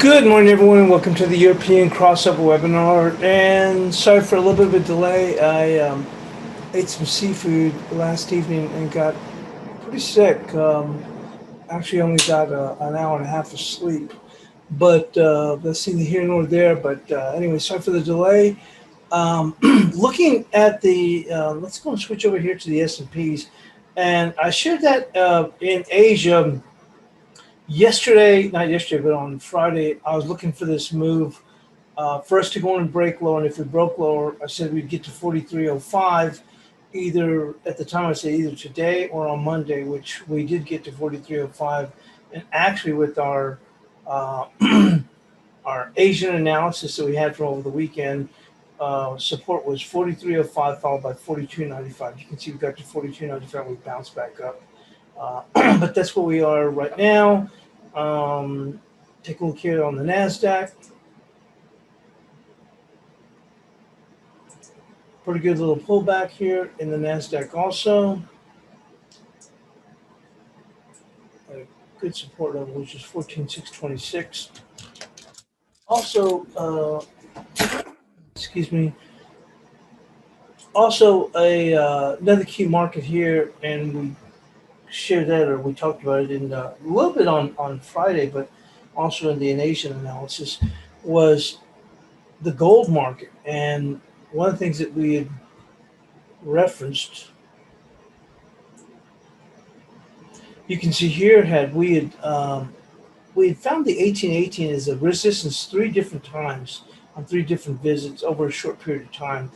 Good morning, everyone, and welcome to the European crossover webinar. And sorry for a little bit of a delay. I ate some seafood last evening and got pretty sick. Actually, only got an hour and a half of sleep, but that's neither here nor there. But anyway, sorry for the delay. Looking at the, let's go and switch over here to the S&Ps. And I shared that in Asia. Not yesterday, but on Friday, I was looking for this move for us to go in and break lower. And if we broke lower, I said we'd get to 43.05, either at the time I said either today or on Monday, which we did get to 43.05. And actually, with our our Asian analysis that we had from over the weekend, support was 43.05 followed by 42.95. You can see we got to 42.95. We bounced back up. But that's where we are right now. Take a look here on the NASDAQ. Pretty good little pullback here in the NASDAQ also. A good support level, which is 14,626. Also, excuse me. Also, another key market here, and we shared that, or we talked about it in a little bit on Friday, but also in the Asian analysis, was the gold market. And one of the things that we had referenced, you can see here, we had found the 1818 as a resistance three different times on three different visits over a short period of time.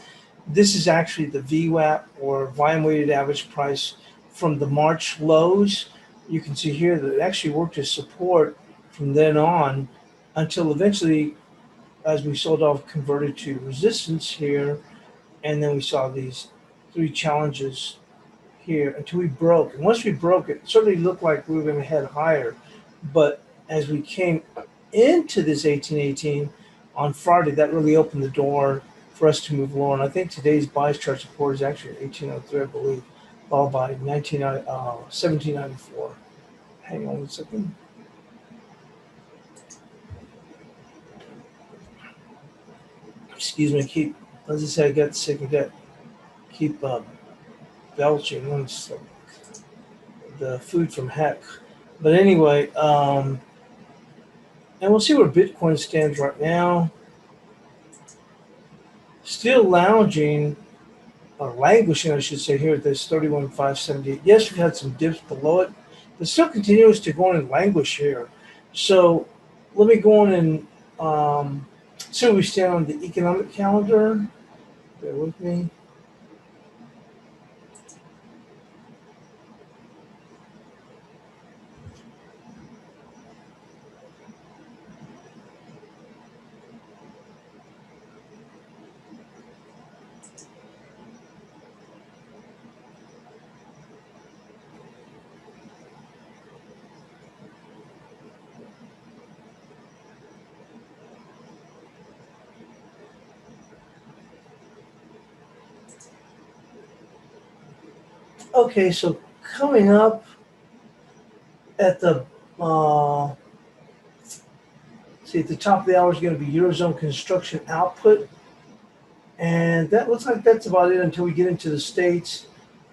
This is actually the VWAP, or volume weighted average price, from the March lows. You can see here that it actually worked as support from then on until eventually, as we sold off, converted to resistance here, and then we saw these three challenges here until we broke. And once we broke, it certainly looked like we were going to head higher. But as we came into this 1818 on Friday, that really opened the door for us to move lower. And I think today's bias chart support is actually at 1803, I believe, followed by 1794. Hang on 1 second. Excuse me, as I said, I got sick. Keep belching. It's like the food from heck. But anyway, and we'll see where Bitcoin stands right now. Still lounging, or languishing, I should say, here at this 31,578. Yes, we've had some dips below it, but still continues to go on and languish here. So let me go on and see where we stand on the economic calendar. Bear with me. Okay, so coming up at the at the top of the hour is going to be Eurozone construction output, and that looks like that's about it until we get into the States.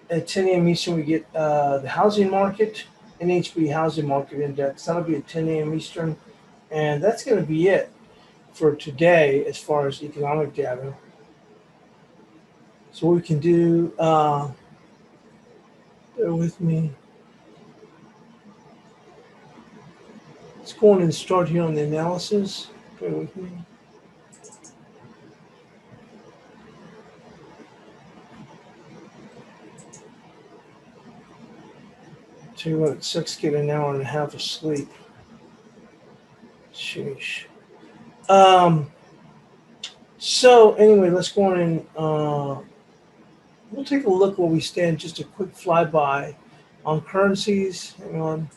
At 10 a.m. Eastern, we get the housing market, NHB housing market index. That'll be at 10 a.m. Eastern, and that's going to be it for today as far as economic data. So what we can do, bear with me. Let's go on and start here on the analysis. Bear with me. Tell you what, it sucks getting an hour and a half of sleep. Sheesh. So anyway, let's go on and we'll take a look where we stand. Just a quick flyby on currencies. Hang on.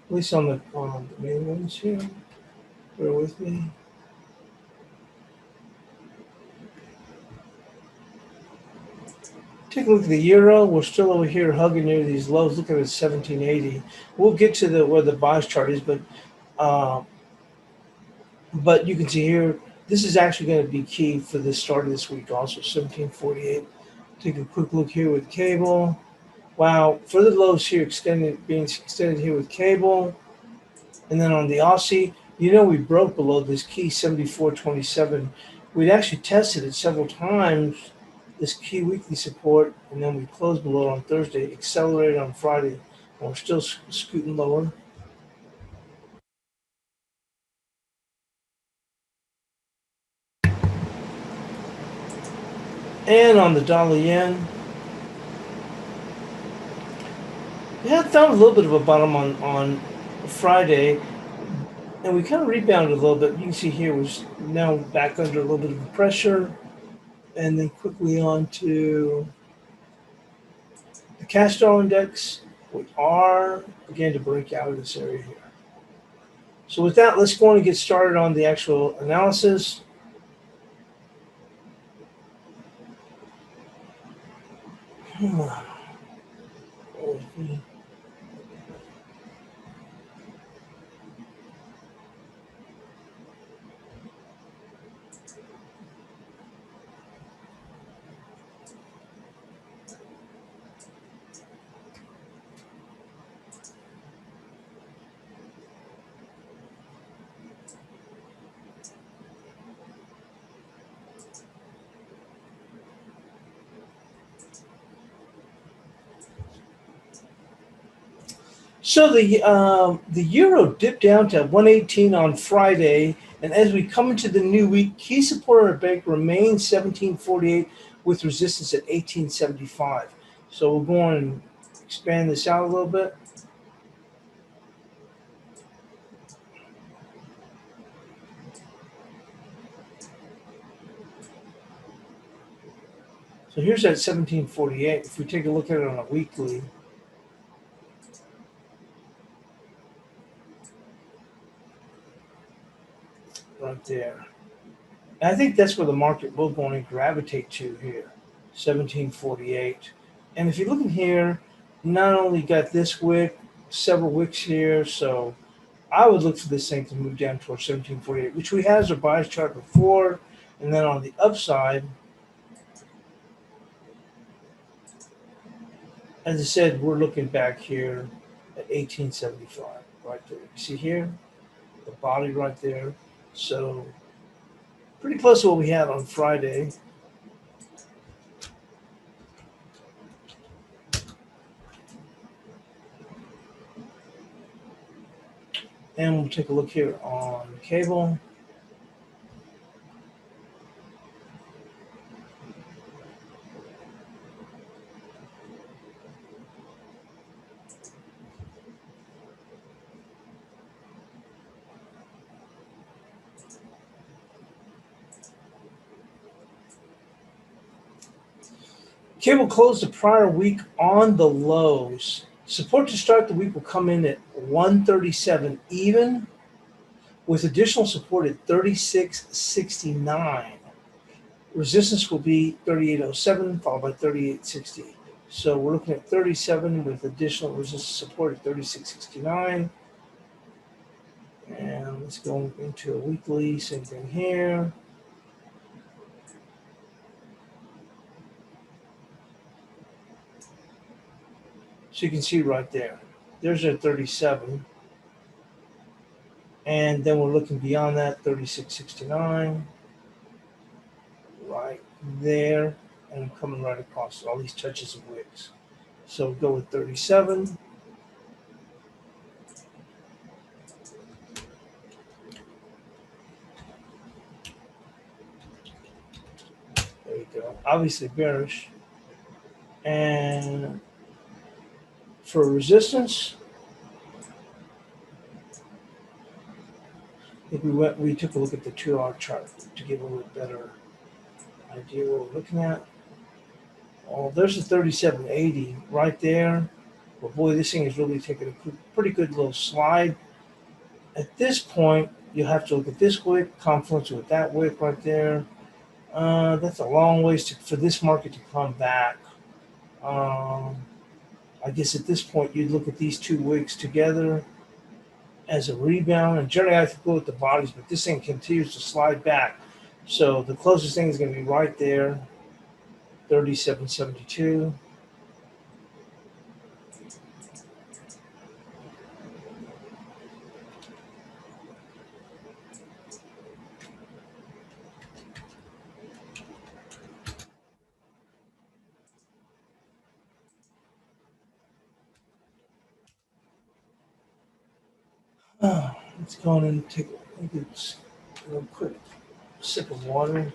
At least on the main ones here. Bear with me. Take a look at the euro. We're still over here hugging near these lows. Look at it, 1780. We'll get to the where the bias chart is, uh, but you can see here this is actually going to be key for the start of this week. Also, 1748. Take a quick look here with cable. Wow, further lows here being extended here with cable, and then on the Aussie, we broke below this key 74.27. We'd actually tested it several times, this key weekly support, and then we closed below on Thursday, accelerated on Friday, and we're still scooting lower. And on the dollar yen, we had found a little bit of a bottom on Friday, and we kind of rebounded a little bit. You can see here we're now back under a little bit of pressure, and then quickly on to the cash dollar index. We are beginning to break out of this area here. So with that, let's go on and get started on the actual analysis. So the euro dipped down to 118 on Friday, and as we come into the new week, key support on our bank remains 1748 with resistance at 1875. So we'll go on and expand this out a little bit. So here's that 1748. If we take a look at it on a weekly, right there. And I think that's where the market will go and gravitate to here, 1748. And if you look in here, not only got this wick, several wicks here, so I would look for this thing to move down towards 1748, which we had as a bias chart before. And then on the upside, as I said, we're looking back here at 1875, right there. You see here, the body right there. So pretty close to what we had on Friday. And we'll take a look here on cable. Cable closed the prior week on the lows. Support to start the week will come in at 137 even, with additional support at 36.69. Resistance will be 38.07 followed by 38.60. So we're looking at 37 with additional resistance support at 36.69. And let's go into a weekly, same thing here. So you can see right there, there's our 37. And then we're looking beyond that, 36.69, right there, and I'm coming right across all these touches of wicks. So go with 37. There you go. Obviously bearish. And for resistance, I think we took a look at the 2-hour chart to get a little bit better idea what we're looking at. Oh, there's a 37.80 right there. But boy, this thing is really taking a pretty good little slide. At this point, you have to look at this wick, confluence with that wick right there. That's a long ways for this market to come back. Um, I guess at this point you'd look at these 2 wicks together as a rebound, and generally I could go with the bodies, but this thing continues to slide back. So the closest thing is going to be right there, 37.72. Let's go on and take a little quick sip of water.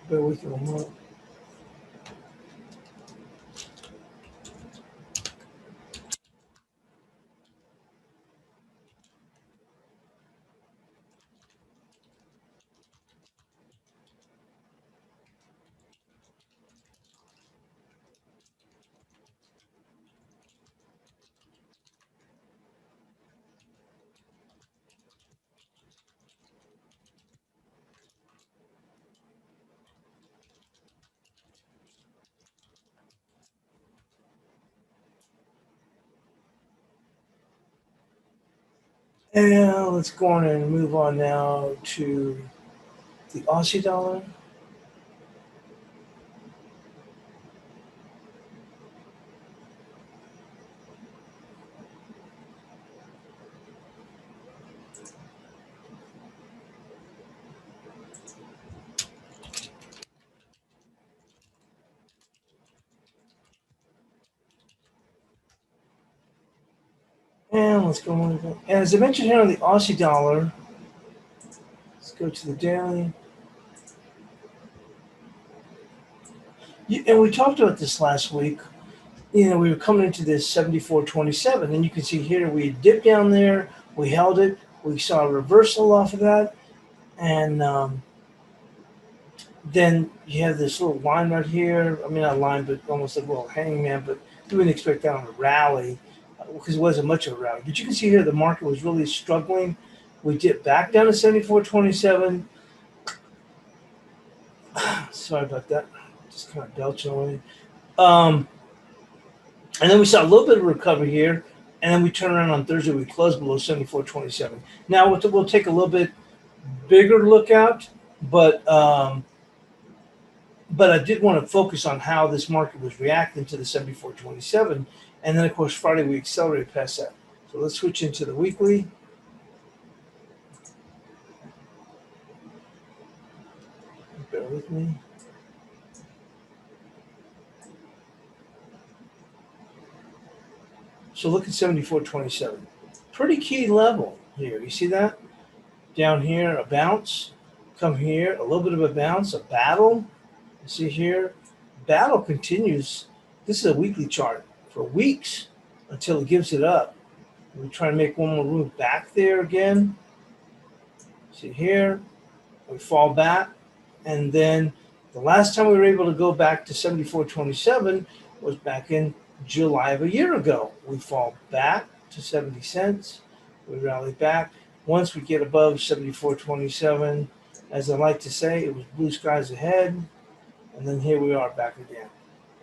Bear with me a moment. And let's go on and move on now to the Aussie dollar. And let's go on. And as I mentioned here on the Aussie dollar, let's go to the daily. And we talked about this last week. We were coming into this 74.27, and you can see here we dipped down there, we held it, we saw a reversal off of that, and then you have this little line right here. I mean, not a line, but almost a little hangman, but you wouldn't expect that on a rally because it wasn't much of a rally. But you can see here the market was really struggling. We dipped back down to 74.27. Sorry about that. Just kind of belching away. And then we saw a little bit of recovery here, and then we turn around on Thursday. We closed below 74.27. Now we'll take a little bit bigger look out, but I did want to focus on how this market was reacting to the 74.27, and then of course Friday we accelerated past that. So let's switch into the weekly. Bear with me. So look at 74.27. Pretty key level here. You see that? Down here, a bounce. Come here, a little bit of a bounce, a battle. You see here, battle continues. This is a weekly chart for weeks until it gives it up. We try to make one more move back there again. See here, we fall back, and then the last time we were able to go back to 74.27 was back in July of a year ago. We fall back to 70 cents. We rally back. Once we get above 74.27, as I like to say, it was blue skies ahead. And then here we are back again.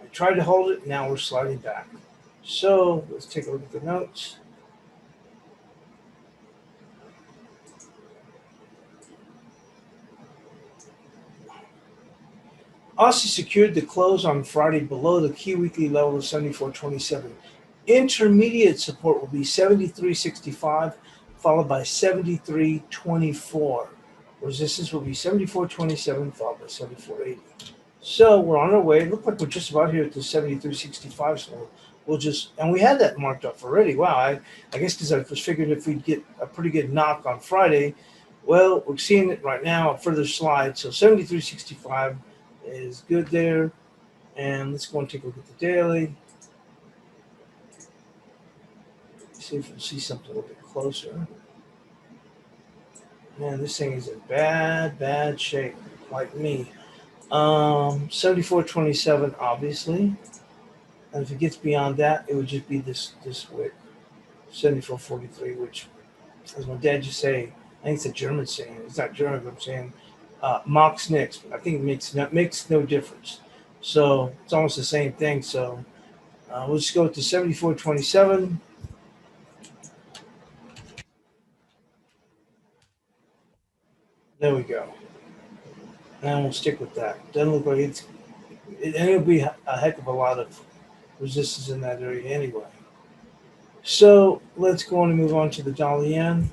I tried to hold it. Now we're sliding back. So let's take a look at the notes. Aussie secured the close on Friday below the key weekly level of 74.27. Intermediate support will be 73.65, followed by 73.24. Resistance will be 74.27, followed by 74.80. So we're on our way. It looked like we're just about here at the 73.65. So we'll just, and we had that marked up already. Wow, I guess because I was figuring if we'd get a pretty good knock on Friday. Well, we're seeing it right now, a further slide. So 73.65 is good there. And let's go and take a look at the daily. See if we'll see something a little bit closer. Man, this thing is in bad shape, like me. 74.27, obviously. And if it gets beyond that, it would just be this wick, 74.43, which, as my dad used to say, I think it's a German saying. It's not German, but I'm saying mocks Nix. I think it makes no difference. So it's almost the same thing. So we'll just go to 74.27. There we go. And we'll stick with that. Doesn't look like and it'll be a heck of a lot of resistance in that area anyway. So let's go on and move on to the dollar yen.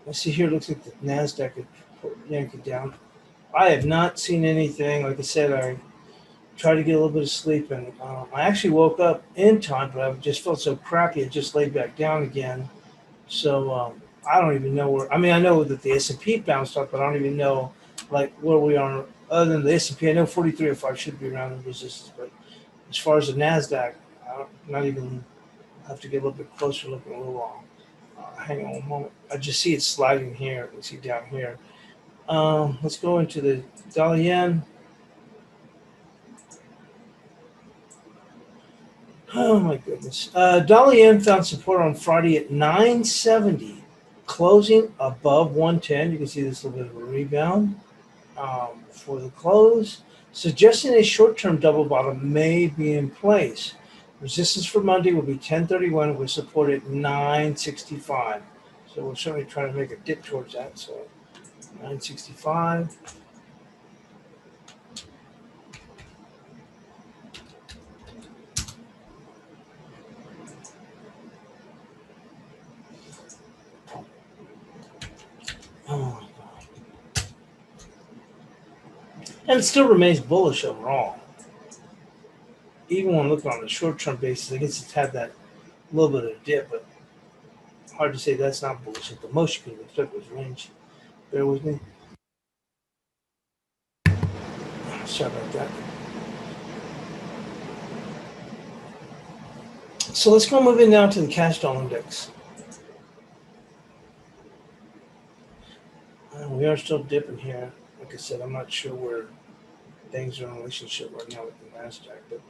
Let's see here. It looks like the Nasdaq could yank it down. I have not seen anything. Like I said, I tried to get a little bit of sleep, and I actually woke up in time, but I just felt so crappy. I just laid back down again. So I don't even know where. I mean, I know that the S&P bounced up, but I don't even know like where we are. Other than the S&P, I know 4305 should be around the resistance, but as far as the Nasdaq, I'm not even. I have to get a little bit closer, looking a little long. Hang on one moment. I just see it sliding here. You see down here. Let's go into the dollar yen. Oh my goodness. Dollar yen found support on Friday at 970, closing above 110. You can see this little bit of a rebound for the close, suggesting a short-term double bottom may be in place. Resistance for Monday will be 1031 with support at 965. So we're certainly trying to make a dip towards that. So 965. Oh, and it still remains bullish overall. Even when looking on a short-term basis, I guess it's had that little bit of dip, but hard to say that's not bullish. At the most you can expect was range. Bear with me. Sorry about that. So let's go move in now to the cash dollar index. We are still dipping here. Like I said, I'm not sure where things are in relationship right now with the Nasdaq, but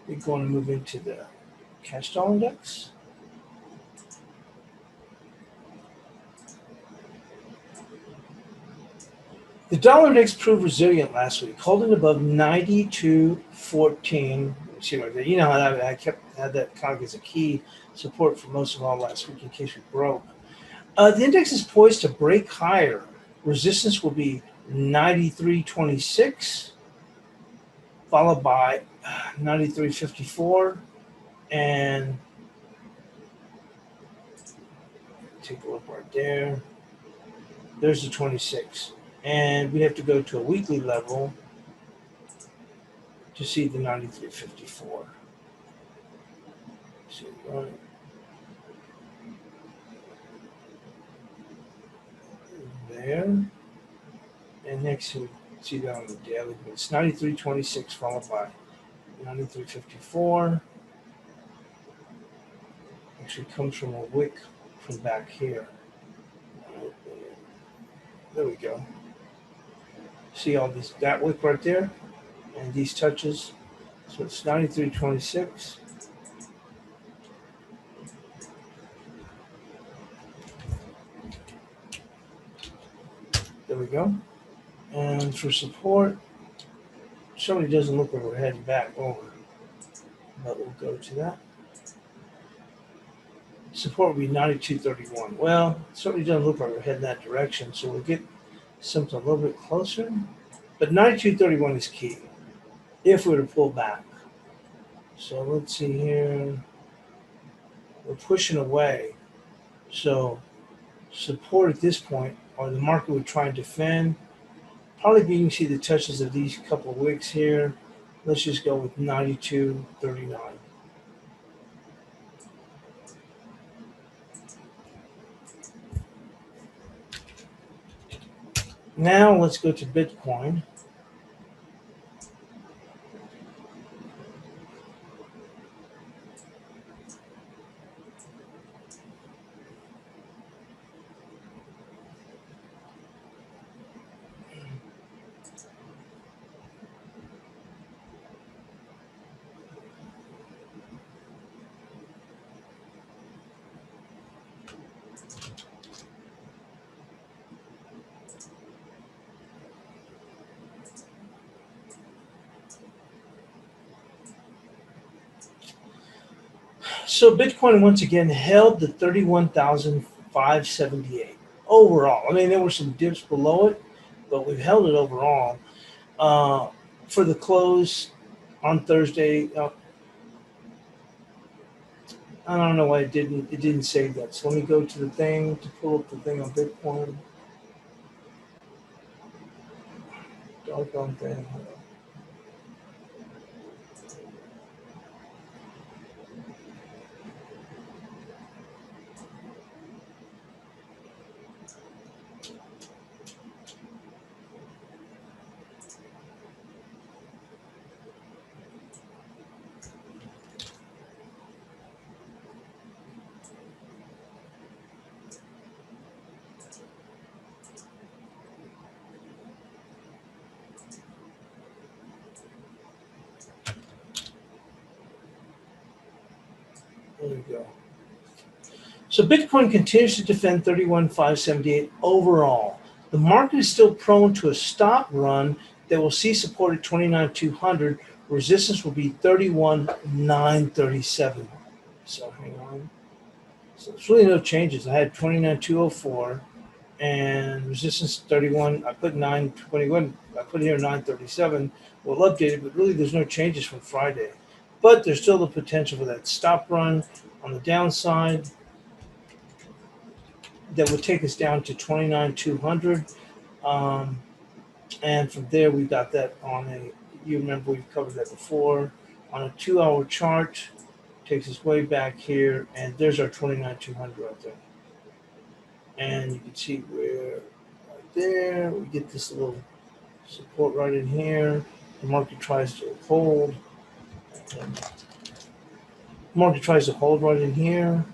we're going to move into the cash dollar index. The dollar index proved resilient last week, holding above 92.14. See right there. You know how I had that kind of as a key support for most of all last week in case we broke. The index is poised to break higher. Resistance will be 93.26, followed by 93.54, and take a look right there. There's the 26. And we have to go to a weekly level to see the 93.54. See, right there. And next we see that on the daily. It's 93.26 followed by 93.54. Actually comes from a wick from back here. There we go. See all this, that wick right there? And these touches. So it's 93.26. There we go. And for support, certainly doesn't look like we're heading back over, but we'll go to that. Support will be 92.31. Well, it certainly doesn't look like we're heading that direction, so we'll get something a little bit closer. But 92.31 is key if we were to pull back. So let's see here. We're pushing away. So support at this point, or the market would try and defend. Probably you can see the touches of these couple of wicks here. Let's just go with 92.39. Now let's go to Bitcoin. So Bitcoin once again held the 31,578 overall. I mean, there were some dips below it, but we've held it overall. Uh, for the close on Thursday, I don't know why it didn't say that. So let me go to the thing to pull up the thing on Bitcoin. Doggone thing. There you go. So Bitcoin continues to defend 31,578 overall. The market is still prone to a stop run that will see support at 29,200. Resistance will be 31,937. So hang on. So there's really no changes. I had 29,204 and resistance 31. I put 921. I put here 937. We'll update it, but really there's no changes from Friday. But there's still the potential for that stop run on the downside that would take us down to 29,200. And from there, we got that on you remember we've covered that before, on a 2-hour chart, takes us way back here, and there's our 29,200 right there. And you can see where, right there, we get this little support right in here. The market tries to hold. Market tries to hold right in here.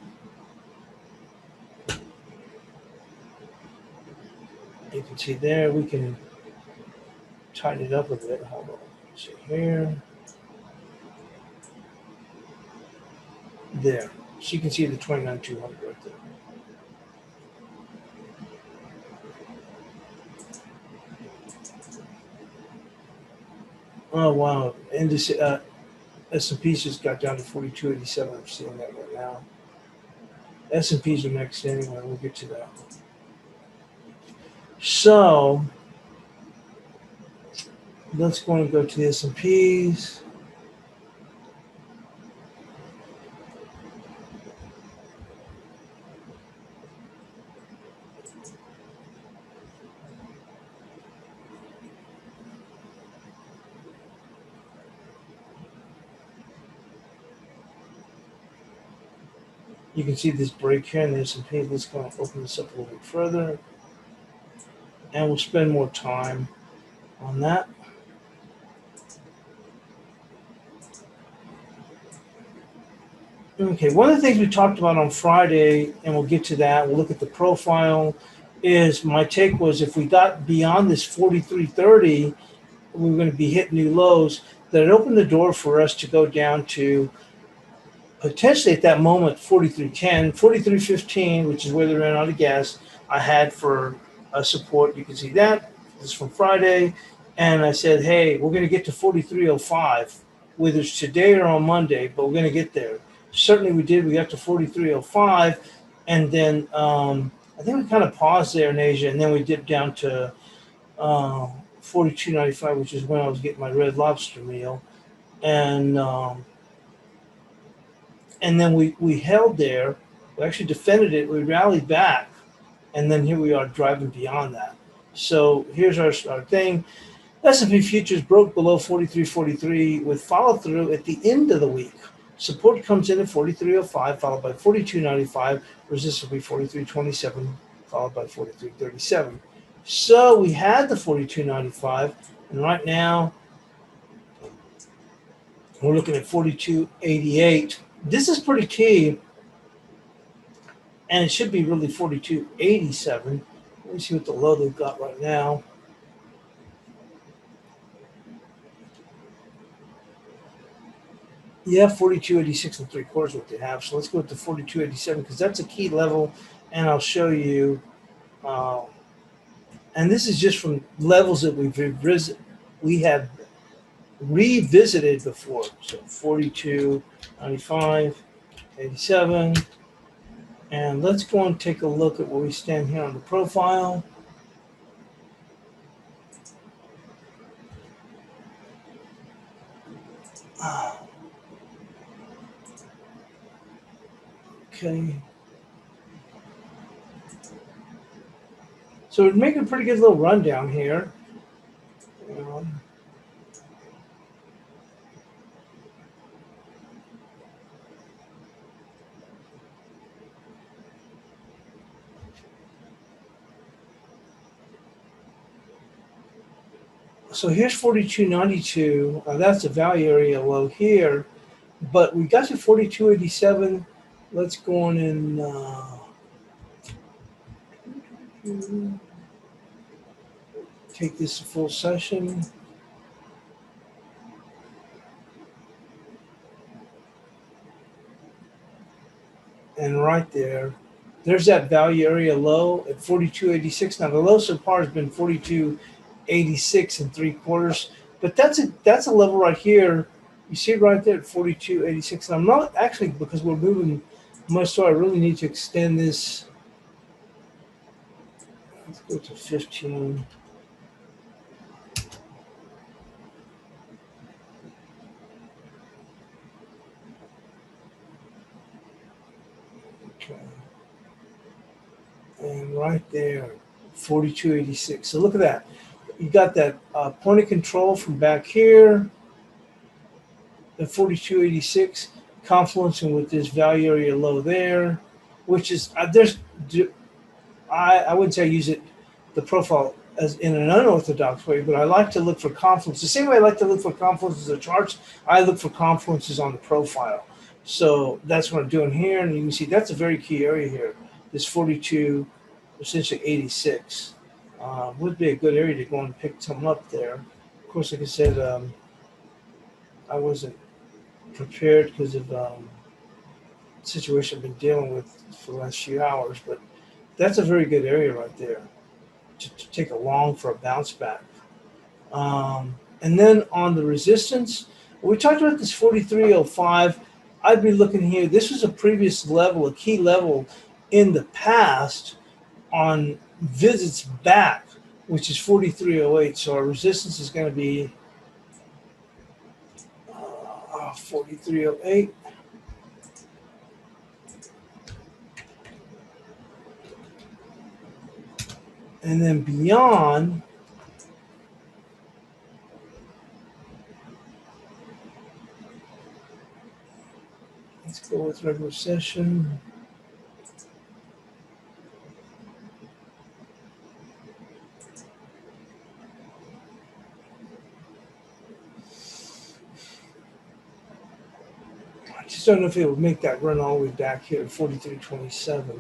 You can see there, we can tighten it up a bit. Hold on. See here. There. So you can see the 29,200 right there. Oh, wow. And this S&P just got down to 42.87. I'm seeing that right now. S&Ps are next anyway. We'll get to that. So let's go and go to the S&Ps. You can see this break here in the S&P. Let's go and open this up a little bit further. And we'll spend more time on that. Okay, one of the things we talked about on Friday, and we'll get to that, we'll look at the profile, is my take was if we got beyond this 43.30, we were going to be hitting new lows, that it opened the door for us to go down to potentially at that moment 43.10, 43.15, which is where they ran out of gas. I had for support. You can see that. This is from Friday. And I said, hey, we're going to get to 43.05, whether it's today or on Monday, but we're going to get there. Certainly we did. We got to 43.05. And then I think we kind of paused there in Asia. And then we dipped down to 42.95, which is when I was getting my Red Lobster meal. And then we held there. We actually defended it. We rallied back. And then here we are driving beyond that. So here's our thing. S&P futures broke below 43.43 with follow through at the end of the week. Support comes in at 43.05, followed by 42.95. Resistance will be 43.27, followed by 43.37. So we had the 42.95, and right now we're looking at 42.88. This is pretty key, and it should be really 42.87. Let me see what the low they've got right now. Yeah, 42.86 and 3/4 what they have. So let's go to 42.87 because that's a key level, and I'll show you. And this is just from levels that we have revisited before. So 42.95. 87. And let's go and take a look at where we stand here on the profile. Okay. So we're making a pretty good little rundown here. So here's 42.92. That's the value area low here, but we got to 42.87. Let's go on and take this to full session. And right there's that value area low at 42.86. Now the low so far has been 42.86 3/4, but that's a level right here. You see it right there at 42.86. And I'm not actually, because we're moving much, so I really need to extend this. Let's go to 15. Okay. And right there, 42.86. So look at that. You got that point of control from back here at 42.86, confluencing with this value area low there, which is I wouldn't say I use the profile as in an unorthodox way, but I like to look for confluence. The same way I like to look for confluences in the charts, I look for confluences on the profile. So that's what I'm doing here, and you can see that's a very key area here. This 42, essentially 86, would be a good area to go and pick something up there. Of course, like I said, I wasn't prepared because of the situation I've been dealing with for the last few hours, but that's a very good area right there to take a long for a bounce back. And then on the resistance, we talked about this 43.05. I'd be looking here. This was a previous level, a key level in the past on visits back, which is 43.08. So our resistance is going to be 43.08. And then beyond, let's go with regular session. I just don't know if it would make that run all the way back here at 43.27.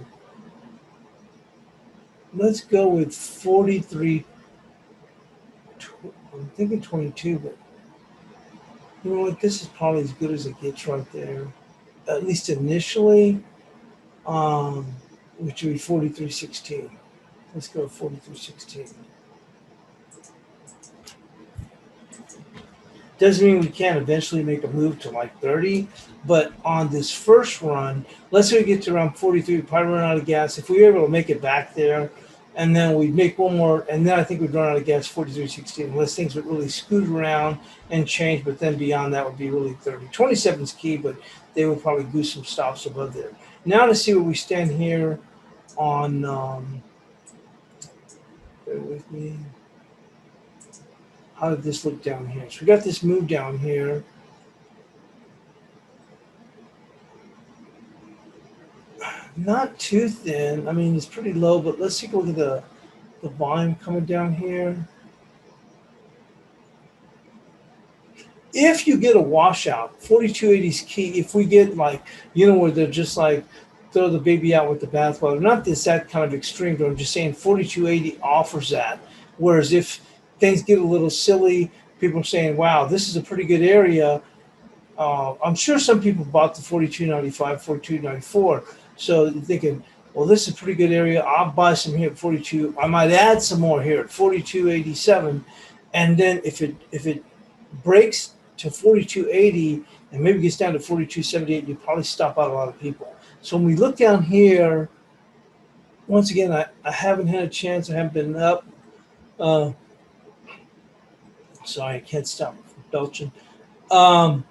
Let's go with 43. I'm thinking 22, but you know what? This is probably as good as it gets right there, at least initially, which would be 43.16. Let's go with 43.16. Doesn't mean we can't eventually make a move to like 30, but on this first run, let's say we get to around 43, probably run out of gas. If we were able to make it back there, and then we'd make one more, and then I think we'd run out of gas 43.16, unless things would really scoot around and change, but then beyond that would be really 30. 27 is key, but they would probably do some stops above there. Now to see where we stand here on, bear with me. How did this look down here? So we got this move down here. Not too thin. I mean, it's pretty low, but let's take a look at the volume coming down here. If you get a washout, 42.80 is key. If we get like, where they're just like, throw the baby out with the bathwater. Not that kind of extreme, but I'm just saying 42.80 offers that. Whereas if things get a little silly, people are saying, wow, this is a pretty good area. I'm sure some people bought the 42.95, 42.94. So you're thinking, well, this is a pretty good area. I'll buy some here at 42. I might add some more here at 42.87. And then if it breaks to 42.80 and maybe gets down to 42.78, you probably stop out a lot of people. So when we look down here, once again, I haven't had a chance. I haven't been up. Sorry, I can't stop from belching. Um,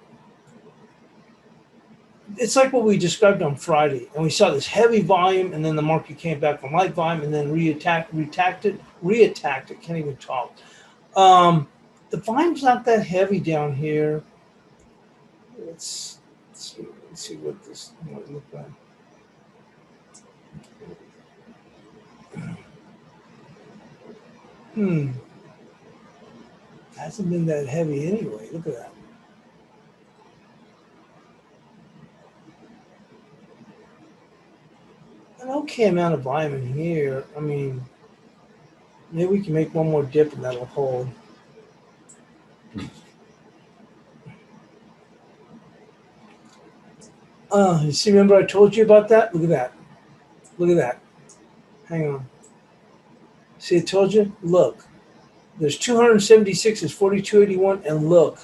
it's like what we described on Friday, and we saw this heavy volume, and then the market came back from light volume, and then reattacked it. Can't even talk. Um, the volume's not that heavy down here. Let's see what this might look like. Hasn't been that heavy anyway. Look at that. An okay amount of volume in here. I mean, maybe we can make one more dip and that'll hold. You see, remember I told you about that? Look at that. Look at that. Hang on. See, I told you? Look. There's 276 at 42.81, and look,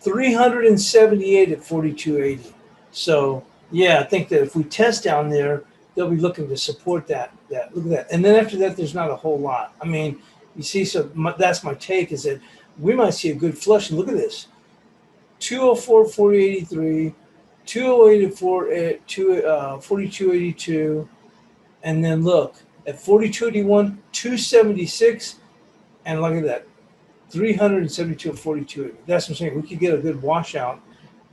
378 at 42.80. So, yeah, I think that if we test down there, they'll be looking to support that. Look at that. And then after that, there's not a whole lot. I mean, you see, so that's my take is that we might see a good flush. And look at this 204 at 40.83, 208 at 42.82. And then look at 42.81, 276. And look at that 372 at 42. That's what I'm saying. We could get a good washout.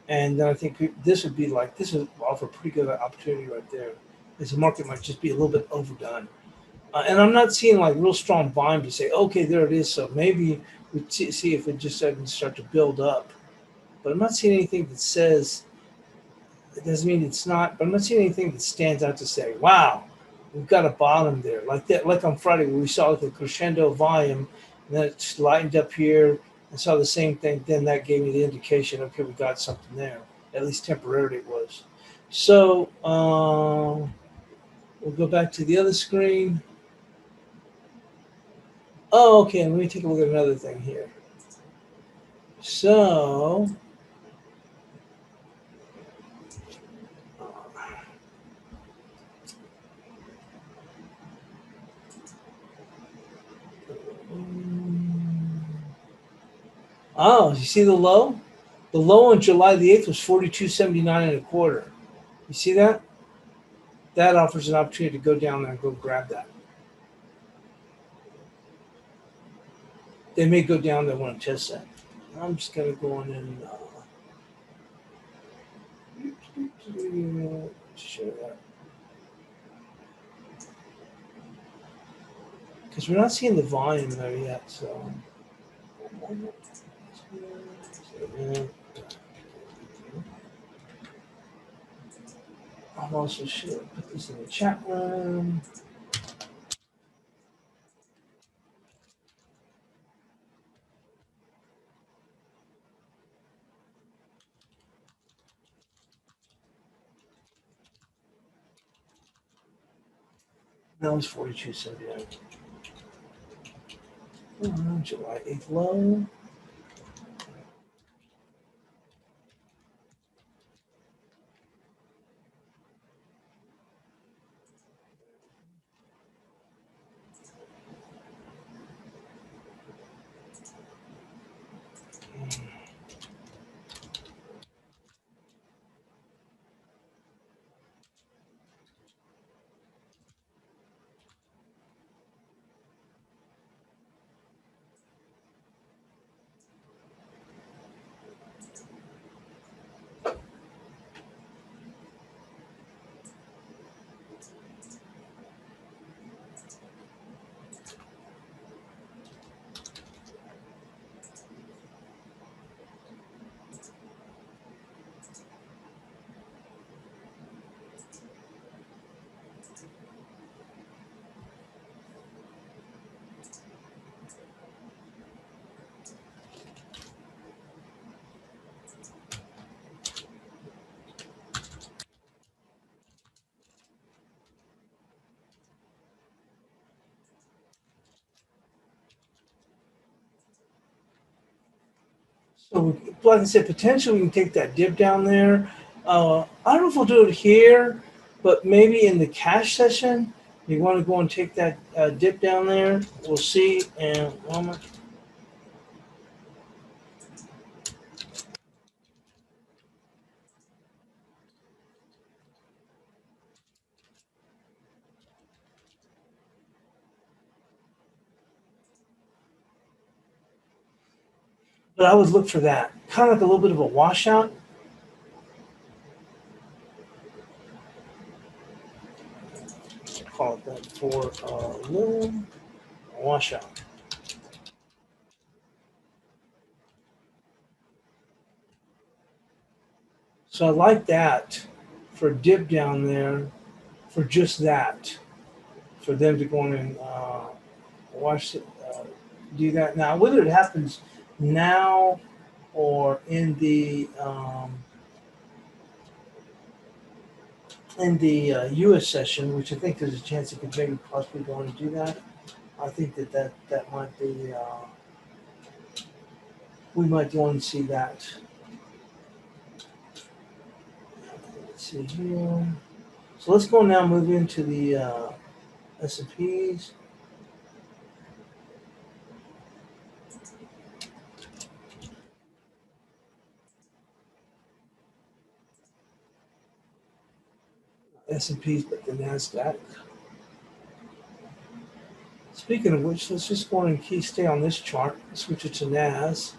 And then I think this would offer a pretty good opportunity right there. As the market might just be a little bit overdone. And I'm not seeing like real strong volume to say, okay, there it is. So maybe we see if it just doesn't start to build up. But I'm not seeing anything that says, it doesn't mean it's not, but I'm not seeing anything that stands out to say, wow, we've got a bottom there. Like that, like on Friday where we saw like a crescendo volume, and then it lightened up here and saw the same thing. Then that gave me the indication, okay, we got something there. At least temporarily it was. So we'll go back to the other screen. Oh, okay, let me take a look at another thing here. So oh, you see the low? The low on July the 8th was 42.79 and a quarter. You see that? That offers an opportunity to go down there and go grab that. They may go down there when I test that. I'm just going to go on and show that. Because we're not seeing the volume there yet. So I'm also should put this in the chat room. That was 42.79. July 8th low. So, like I said, potentially we can take that dip down there. I don't know if we'll do it here, but maybe in the cash session, you want to go and take that dip down there. We'll see. And but I would look for that kind of like a little bit of a washout. Call it that for a little washout. So I like that for a dip down there for just that, for them to go in and watch it, do that. Now, whether it happens now or in the U.S. session, which I think there's a chance it could maybe possibly go and do that. I think that might be we might want to see that. Let's see here. So let's go now move into the S&Ps. S&Ps, but the Nasdaq. Speaking of which, let's just go and key stay on this chart. Switch it to NAS.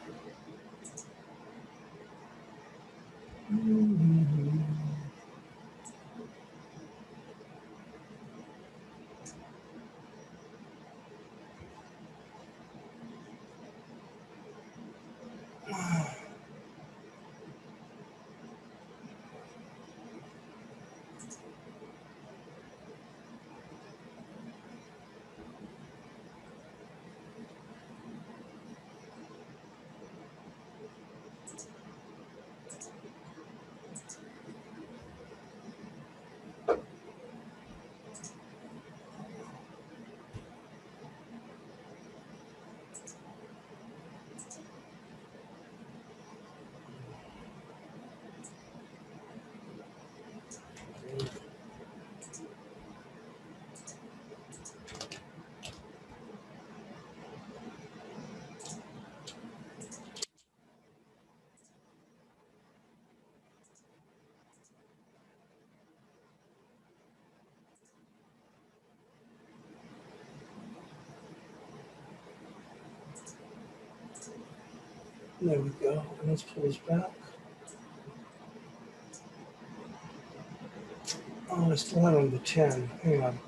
Mm-hmm. There we go. And let's pull this back. Oh, I still have on the 10. Hang on.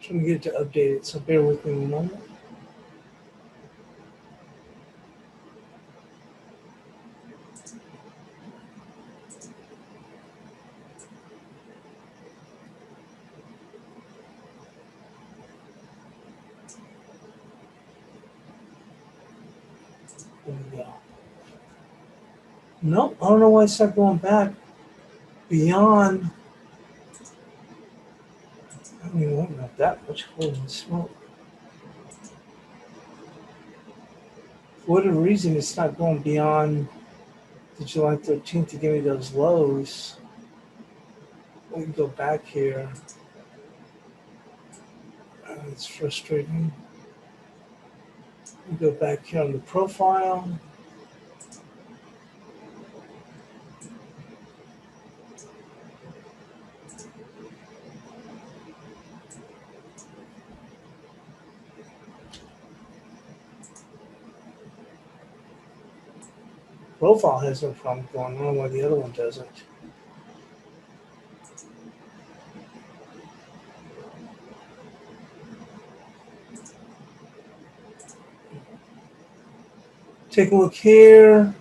Trying to get it to update it, so bear with me a moment. There we go. Nope, I don't know why it's not going back beyond. I don't even want not that much. Holy smoke. For whatever reason, it's not going beyond the July 13th to give me those lows. We can go back here. It's frustrating. We go back here on the profile. Profile has no problem going on, while the other one doesn't. Take a look here.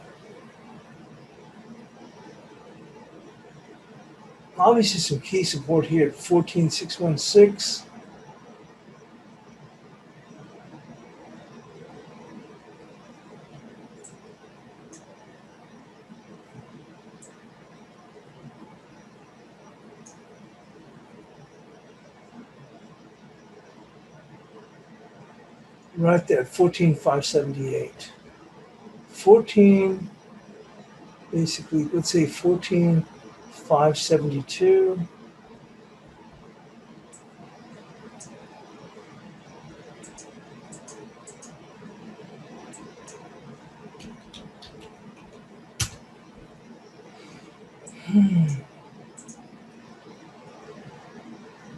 Obviously some key support here at 14,616. Right there, 14,578. 14, basically, let's say 14,572.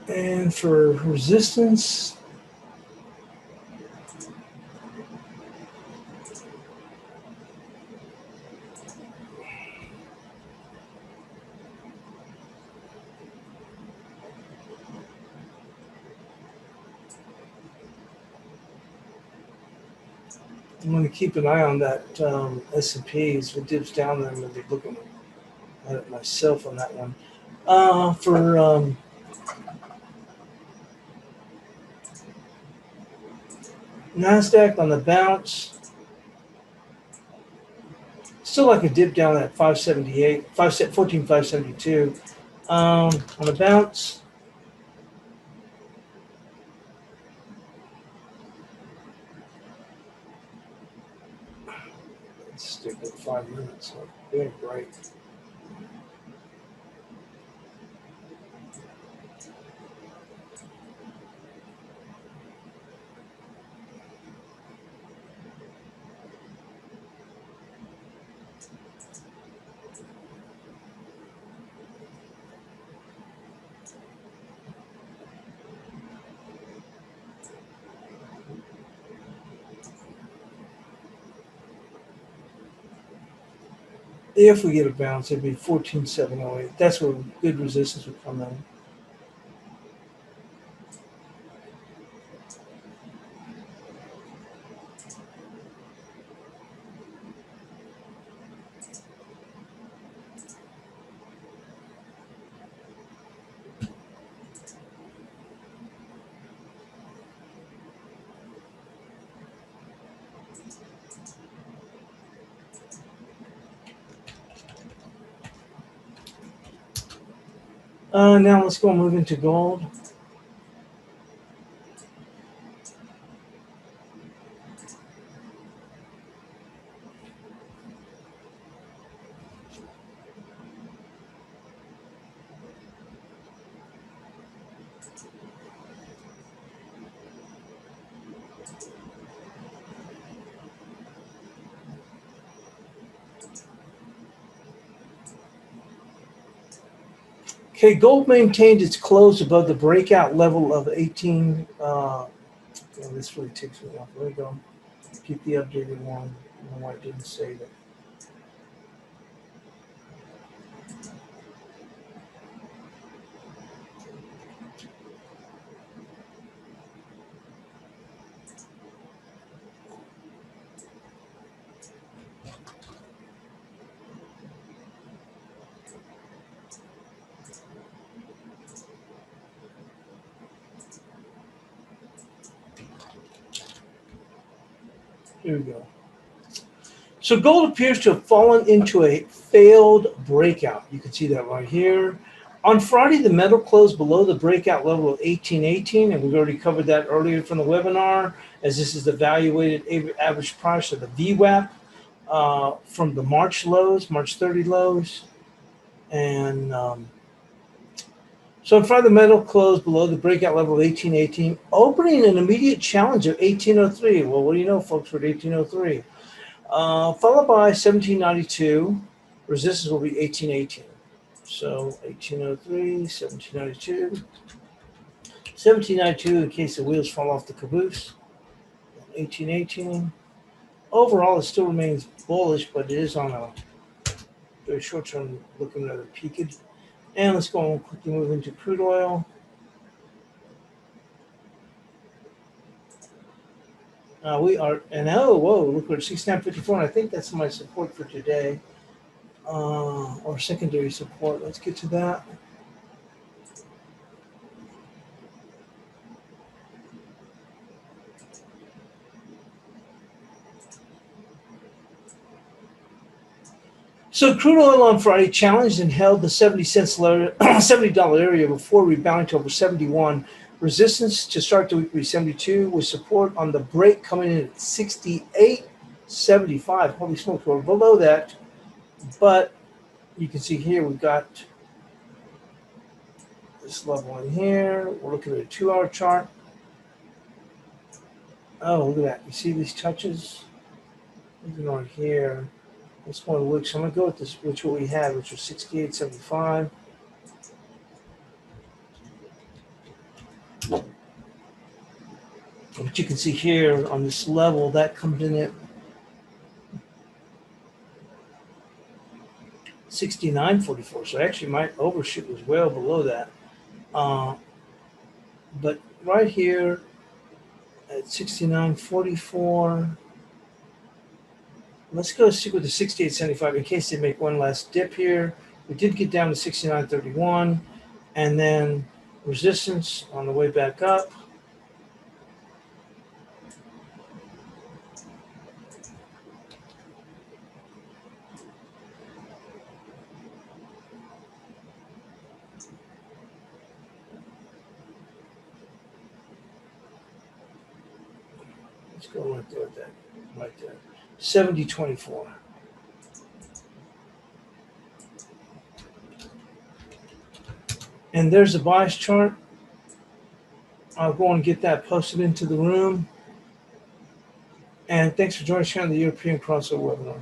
And for resistance, I'm going to keep an eye on that S&P as it dips down there. I'm going to be looking at it myself on that one. For NASDAQ on the bounce, still like a dip down at 578, 14,572. On the bounce, let's stick with 5 minutes. So doing great. If we get a bounce, it'd be 14,708. That's where good resistance would come in. Now let's go and move into gold. Okay, gold maintained its close above the breakout level of 18. This really takes me off. There we go. Keep the updated one. I don't know why it didn't say that. Here we go. So gold appears to have fallen into a failed breakout. You can see that right here. On Friday, the metal closed below the breakout level of 1818, and we've already covered that earlier from the webinar, as this is the valuated average price, or the VWAP, from the March lows, March 30 lows. And so on Friday, the metal closed below the breakout level of 1818, opening an immediate challenge of 1803. Well, what do you know, folks, for 1803? Followed by 1792. Resistance will be 1818. So 1803, 1792. 1792 in case the wheels fall off the caboose. 1818. Overall, it still remains bullish, but it is on a very short term looking rather peaked. And let's go and quickly move into crude oil. We are, and oh, whoa, look, we're at 69.54, and I think that's my support for today, or secondary support. Let's get to that. So crude oil on Friday challenged and held the 70 cents $70 area before rebounding to over 71. Resistance to start the week would be 72, with support on the break coming in at 68.75. Holy smokes, we're below that, but you can see here we've got this level in here. We're looking at a 2-hour chart. Oh, look at that. You see these touches? Even on here. Let's go to the week. So I'm going to go with this, which what we had, which was 68.75. But you can see here on this level, that comes in at 69.44. So actually my overshoot was well below that. But right here at 69.44, let's go stick with the 68.75 in case they make one last dip here. We did get down to 69.31, and then resistance on the way back up. Let's go right there with that, right there. 70.24. And there's the bias chart. I'll go and get that posted into the room. And thanks for joining us here on the European Crossover webinar.